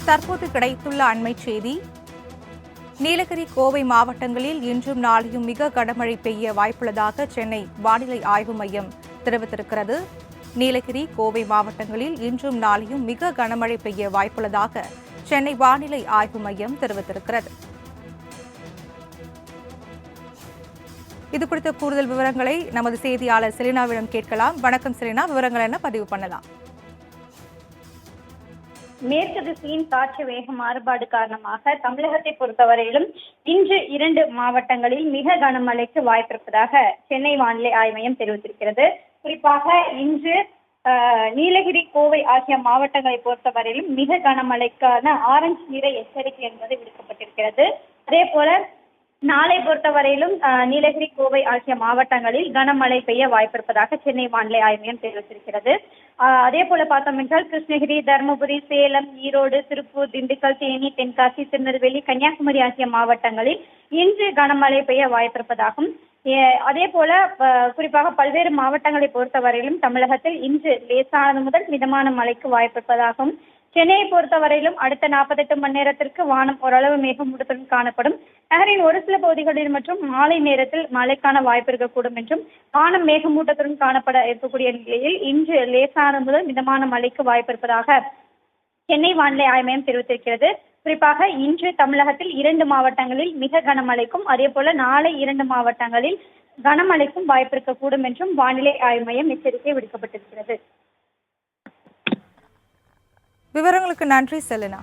தற்போது கிடைத்துள்ள அண்மைச் செய்தி. நீலகிரி, கோவை மாவட்டங்களில் இன்றும் நாளையும் மிக கனமழை பெய்ய வாய்ப்புள்ளதாக சென்னை வானிலை ஆய்வு மையம் தெரிவித்திருக்கிறது. நீலகிரி, கோவை மாவட்டங்களில் இன்றும் நாளையும் மிக கனமழை பெய்ய வாய்ப்புள்ளதாக சென்னை வானிலை ஆய்வு மையம் தெரிவித்திருக்கிறது. இதுகுறித்த கூடுதல் விவரங்களை நமது செய்தியாளர் செலினாவிடம் கேட்கலாம். வணக்கம் செலினா, விவரங்கள் என்ன பதிவு பண்ணலாம்? மேற்கு திசையின் காற்று வேக மாறுபாடு காரணமாக தமிழகத்தை பொறுத்தவரையிலும் இன்று 2 மாவட்டங்களில் மிக கனமழைக்கு வாய்ப்பிருப்பதாக சென்னை வானிலை ஆய்வு மையம் தெரிவித்திருக்கிறது. குறிப்பாக இன்று நீலகிரி, கோவை ஆகிய மாவட்டங்களை பொறுத்தவரையிலும் மிக கனமழைக்கான ஆரஞ்சு நிற எச்சரிக்கை என்பது விடுக்கப்பட்டிருக்கிறது. அதே போல நாளை பொறுத்தவரையிலும் நீலகிரி, கோவை ஆகிய மாவட்டங்களில் கனமழை பெய்ய வாய்ப்பிருப்பதாக சென்னை வானிலை ஆய்வு மையம் தெரிவித்திருக்கிறது. அதே போல பார்த்தோம் என்றால் கிருஷ்ணகிரி, தருமபுரி, சேலம், ஈரோடு, திருப்பூர், திண்டுக்கல், தேனி, தென்காசி, திருநெல்வேலி, கன்னியாகுமரி ஆகிய மாவட்டங்களில் இன்று கனமழை பெய்ய வாய்ப்பிருப்பதாகவும், அதே போல குறிப்பாக பல்வேறு மாவட்டங்களை பொறுத்தவரையிலும் தமிழகத்தில் இன்று லேசானது முதல் மிதமான மழைக்கு வாய்ப்பிருப்பதாகவும், சென்னையை பொறுத்தவரையிலும் அடுத்த 48 மணி நேரத்திற்கு வானம் ஓரளவு மேகமூட்டத்துடன் காணப்படும். நகரின் ஒரு சில பகுதிகளில் மற்றும் மாலை நேரத்தில் மழைக்கான வாய்ப்பு இருக்கக்கூடும் என்றும், வானம் மேகமூட்டத்துடன் காணப்பட இருக்கக்கூடிய நிலையில் இன்று லேசானது முதல் மிதமான மழைக்கு வாய்ப்பு இருப்பதாக சென்னை வானிலை ஆய்வு மையம் தெரிவித்திருக்கிறது. குறிப்பாக இன்று தமிழகத்தில் 2 மாவட்டங்களில் மிக கனமழைக்கும், அதே போல நாளை 2 மாவட்டங்களில் கனமழைக்கும் வாய்ப்பு இருக்கக்கூடும் என்றும் வானிலை ஆய்வு மையம் எச்சரிக்கை விடுக்கப்பட்டிருக்கிறது. விவரங்களுக்கு நன்றி செலினா.